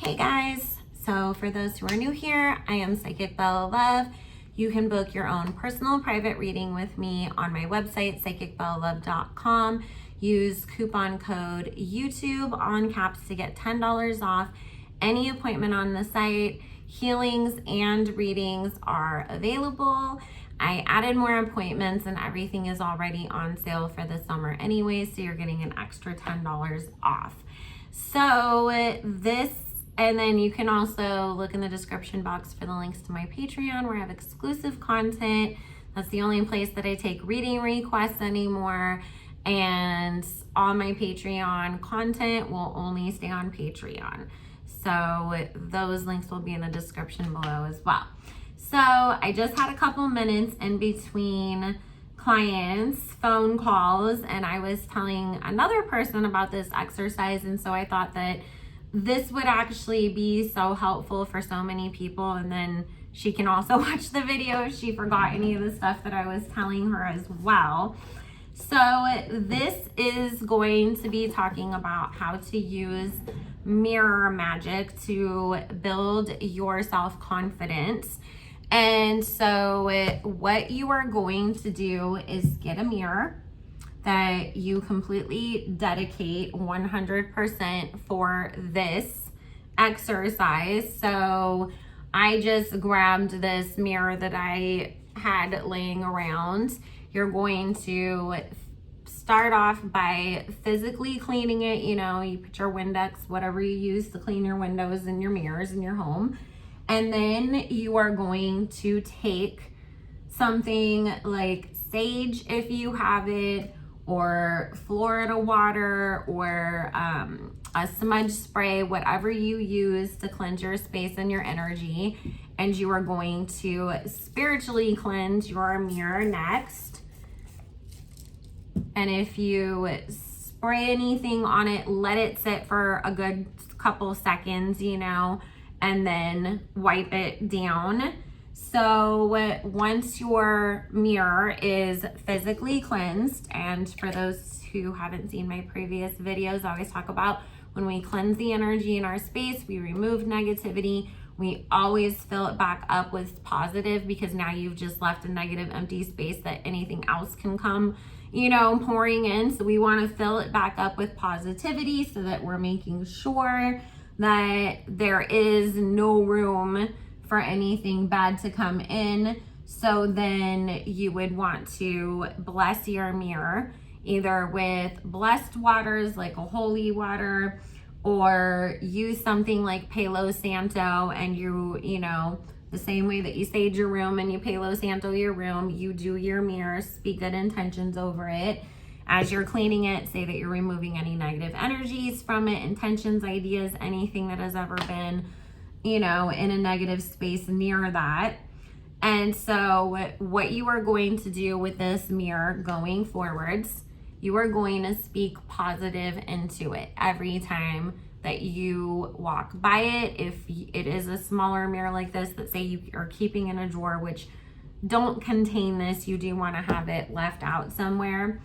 Hey guys, so for those who are new here, I am Psychic Bella Love. You can book your own personal private reading with me on my website, psychicbellalove.com. Use coupon code YouTube on caps to get $10 off any appointment on the site. Healings and readings are available. I added more appointments and everything is already on sale for the summer anyway, so you're getting an extra $10 off. So and then you can also look in the description box for the links to my Patreon where I have exclusive content. That's the only place that I take reading requests anymore. And all my Patreon content will only stay on Patreon. So those links will be in the description below as well. So I just had a couple minutes in between clients' phone calls, and I was telling another person about this exercise, and so I thought that this would actually be so helpful for so many people, and then she can also watch the video if she forgot any of the stuff that I was telling her as well. So this is going to be talking about how to use mirror magic to build your self-confidence. And so what you are going to do is get a mirror that you completely dedicate 100% for this exercise. So I just grabbed this mirror that I had laying around. You're going to start off by physically cleaning it. You know, you put your Windex, whatever you use to clean your windows and your mirrors in your home. And then you are going to take something like sage if you have it, or Florida water, or a smudge spray, whatever you use to cleanse your space and your energy. And you are going to spiritually cleanse your mirror next. And if you spray anything on it, let it sit for a good couple seconds, you know, and then wipe it down. So once your mirror is physically cleansed, and for those who haven't seen my previous videos, I always talk about when we cleanse the energy in our space, we remove negativity, we always fill it back up with positive, because now you've just left a negative empty space that anything else can come, you know, pouring in. So we want to fill it back up with positivity so that we're making sure that there is no room for anything bad to come in. So then you would want to bless your mirror either with blessed waters like a holy water, or use something like Palo Santo, and you know, the same way that you sage your room and you Palo Santo your room, you do your mirror, speak good intentions over it. As you're cleaning it, say that you're removing any negative energies from it, intentions, ideas, anything that has ever been, you know, in a negative space near that. And so what you are going to do with this mirror going forwards, you are going to speak positive into it every time that you walk by it. If it is a smaller mirror like this that say you are keeping in a drawer, which don't contain this, you do want to have it left out somewhere.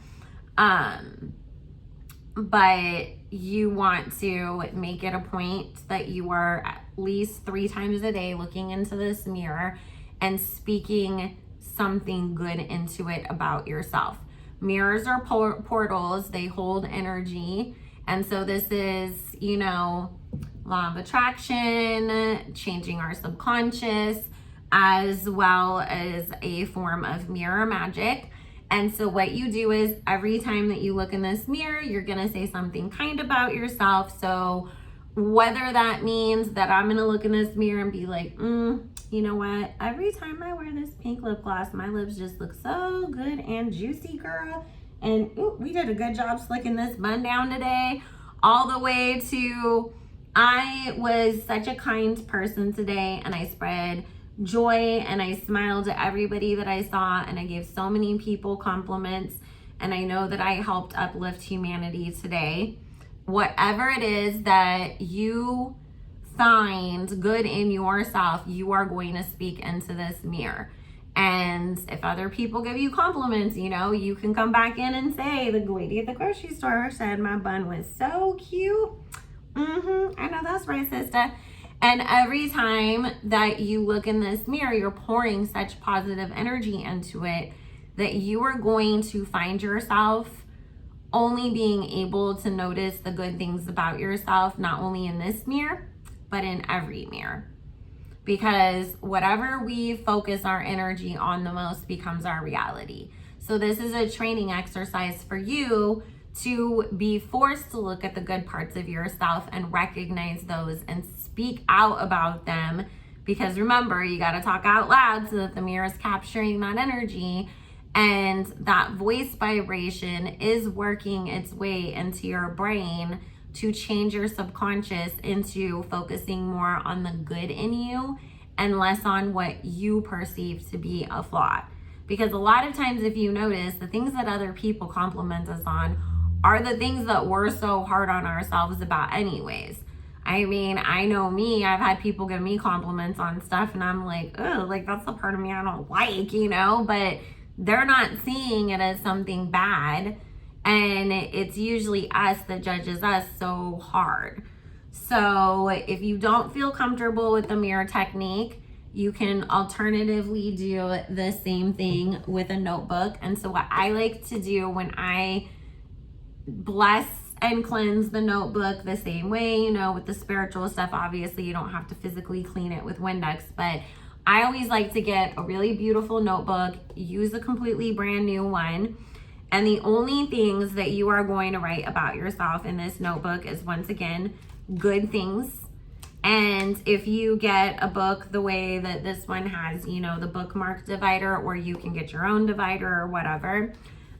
But you want to make it a point that you are at least 3 times a day looking into this mirror and speaking something good into it about yourself. Mirrors are portals, they hold energy. And so this is, you know, law of attraction, changing our subconscious, as well as a form of mirror magic. And so what you do is every time that you look in this mirror, you're going to say something kind about yourself. So whether that means that I'm going to look in this mirror and be like, you know what? Every time I wear this pink lip gloss, my lips just look so good and juicy, girl. And ooh, we did a good job slicking this bun down today. All the way to, I was such a kind person today, and I spread joy and I smiled at everybody that I saw, and I gave so many people compliments, and I know that I helped uplift humanity today. Whatever it is that you find good in yourself, you are going to speak into this mirror. And if other people give you compliments, you know, you can come back in and say, the lady at the grocery store said my bun was so cute. I know that's right, sister. And every time that you look in this mirror, you're pouring such positive energy into it that you are going to find yourself only being able to notice the good things about yourself, not only in this mirror, but in every mirror. Because whatever we focus our energy on the most becomes our reality. So this is a training exercise for you to be forced to look at the good parts of yourself and recognize those and speak out about them. Because remember, you got to talk out loud so that the mirror is capturing that energy. And that voice vibration is working its way into your brain to change your subconscious into focusing more on the good in you and less on what you perceive to be a flaw. Because a lot of times, if you notice, the things that other people compliment us on are the things that we're so hard on ourselves about anyways. I mean, I know me, I've had people give me compliments on stuff and I'm like, oh, like that's the part of me I don't like, you know, but they're not seeing it as something bad. And it's usually us that judges us so hard. So if you don't feel comfortable with the mirror technique, you can alternatively do the same thing with a notebook. And so what I like to do when I bless and cleanse the notebook the same way, you know, with the spiritual stuff, obviously you don't have to physically clean it with Windex, but I always like to get a really beautiful notebook, use a completely brand new one. And the only things that you are going to write about yourself in this notebook is, once again, good things. And if you get a book the way that this one has, you know, the bookmark divider, or you can get your own divider or whatever,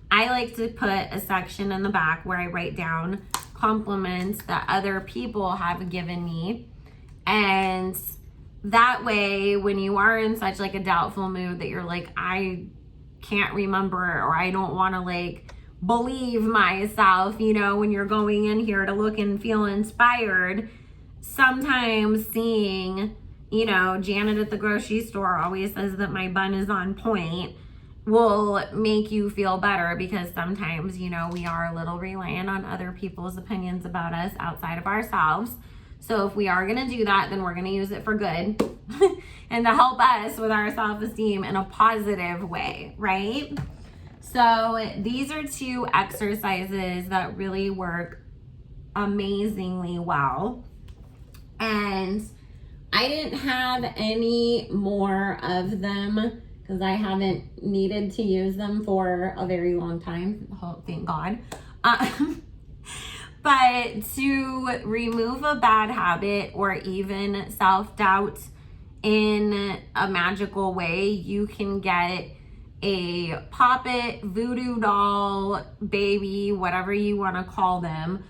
I like to put a section in the back where I write down compliments that other people have given me. And that way, when you are in such like a doubtful mood that you're like, I can't remember, or I don't want to like believe myself, you know, when you're going in here to look and feel inspired, sometimes seeing, you know, Janet at the grocery store always says that my bun is on point will make you feel better, because sometimes, you know, we are a little reliant on other people's opinions about us outside of ourselves. So if we are going to do that, then we're going to use it for good and to help us with our self-esteem in a positive way, right? So these are two exercises that really work amazingly well. And I didn't have any more of them because I haven't needed to use them for a very long time. Oh, thank God. But to remove a bad habit or even self-doubt in a magical way, you can get a Poppet, voodoo doll, baby, whatever you want to call them.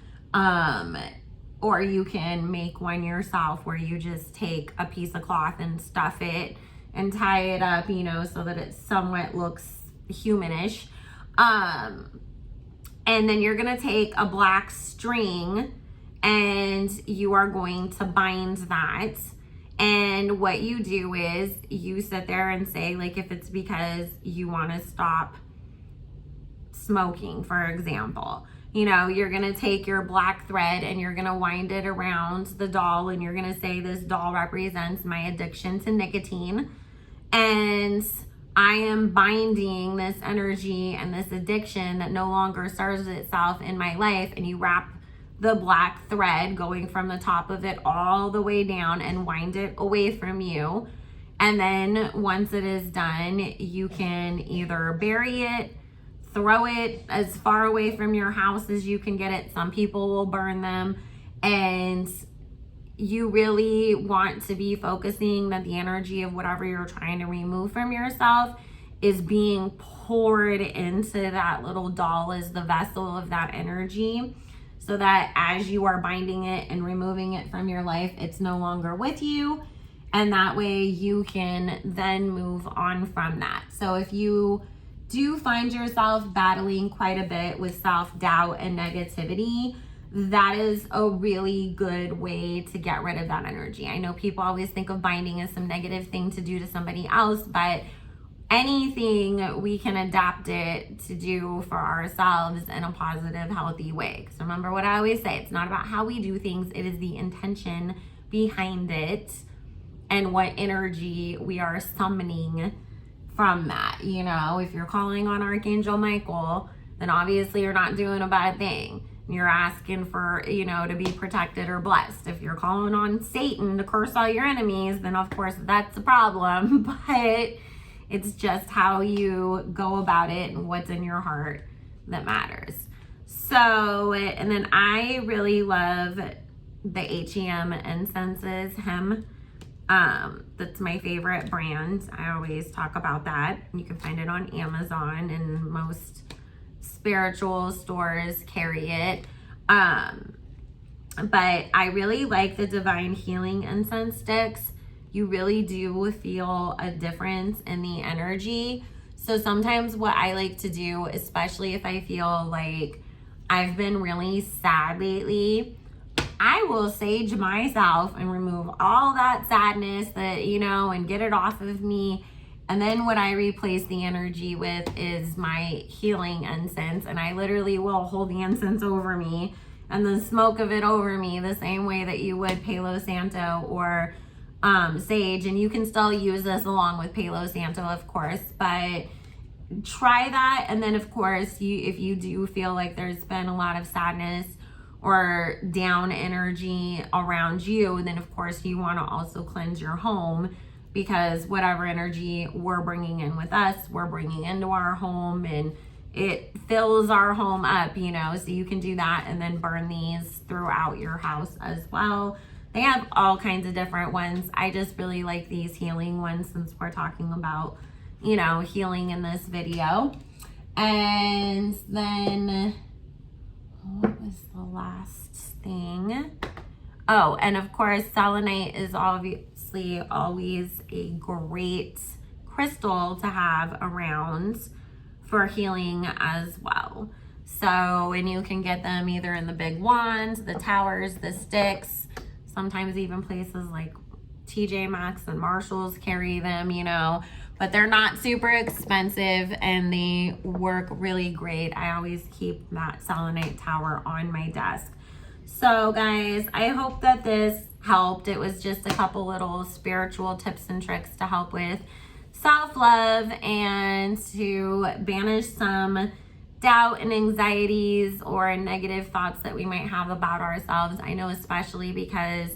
Or you can make one yourself where you just take a piece of cloth and stuff it and tie it up, you know, so that it somewhat looks humanish. And then you're gonna take a black string and you are going to bind that. And what you do is you sit there and say, like, if it's because you want to stop smoking, for example, you know, you're gonna take your black thread and you're gonna wind it around the doll and you're gonna say, this doll represents my addiction to nicotine, and I am binding this energy and this addiction that no longer serves itself in my life. And you wrap the black thread going from the top of it all the way down and wind it away from you. And then once it is done, you can either bury it, throw it as far away from your house as you can get it. Some people will burn them. And you really want to be focusing that the energy of whatever you're trying to remove from yourself is being poured into that little doll as the vessel of that energy, so that as you are binding it and removing it from your life, it's no longer with you. And that way you can then move on from that. So if you do find yourself battling quite a bit with self-doubt and negativity, that is a really good way to get rid of that energy. I know people always think of binding as some negative thing to do to somebody else, but anything we can adapt it to do for ourselves in a positive, healthy way. Because remember what I always say, it's not about how we do things, it is the intention behind it and what energy we are summoning from that. You know, if you're calling on Archangel Michael, then obviously you're not doing a bad thing. You're asking for, you know, to be protected or blessed. If you're calling on Satan to curse all your enemies, then of course that's a problem. But it's just how you go about it and what's in your heart that matters. So, and then I really love the HEM incenses, that's my favorite brand. I always talk about that. You can find it on Amazon, and most spiritual stores carry it. But I really like the Divine Healing Incense sticks. You really do feel a difference in the energy. So sometimes what I like to do, especially if I feel like I've been really sad lately, I will sage myself and remove all that sadness that, you know, and get it off of me. And then what I replace the energy with is my healing incense. And I literally will hold the incense over me and the smoke of it over me the same way that you would Palo Santo or sage. And you can still use this along with Palo Santo, of course, but try that. And then of course, if you do feel like there's been a lot of sadness or down energy around you, then of course you want to also cleanse your home, because whatever energy we're bringing in with us, we're bringing into our home, and it fills our home up, you know. So you can do that and then burn these throughout your house as well. They have all kinds of different ones. I just really like these healing ones since we're talking about, you know, healing in this video. And then what was the last thing? Oh, and of course, selenite is obviously always a great crystal to have around for healing as well. So, and you can get them either in the big wands, the towers, the sticks, sometimes even places like TJ Maxx and Marshalls carry them, you know, but they're not super expensive and they work really great. I always keep that selenite tower on my desk. So guys, I hope that this helped. It was just a couple little spiritual tips and tricks to help with self-love and to banish some doubt and anxieties or negative thoughts that we might have about ourselves. I know, especially because,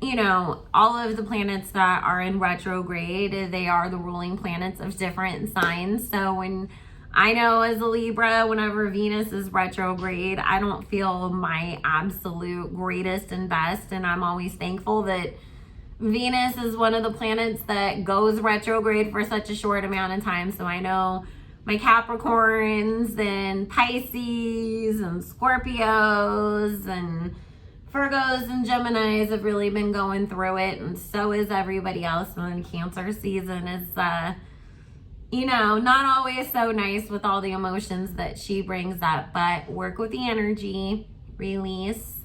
you know, all of the planets that are in retrograde, they are the ruling planets of different signs. So when I know as a Libra, whenever Venus is retrograde, I don't feel my absolute greatest and best. And I'm always thankful that Venus is one of the planets that goes retrograde for such a short amount of time. So I know my Capricorns and Pisces and Scorpios and Virgos and Geminis have really been going through it, and so is everybody else. And then Cancer season is, you know, not always so nice with all the emotions that she brings up, but work with the energy, release,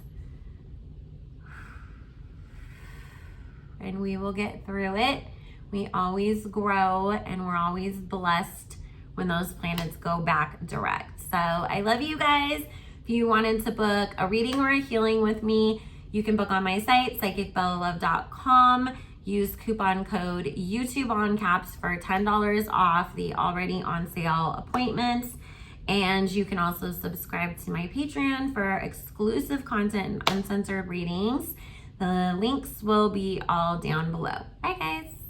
and we will get through it. We always grow, and we're always blessed when those planets go back direct. So I love you guys. If you wanted to book a reading or a healing with me, you can book on my site, psychicbellalove.com. Use coupon code YouTubeOnCaps for $10 off the already on sale appointments. And you can also subscribe to my Patreon for exclusive content and uncensored readings. The links will be all down below. Bye guys.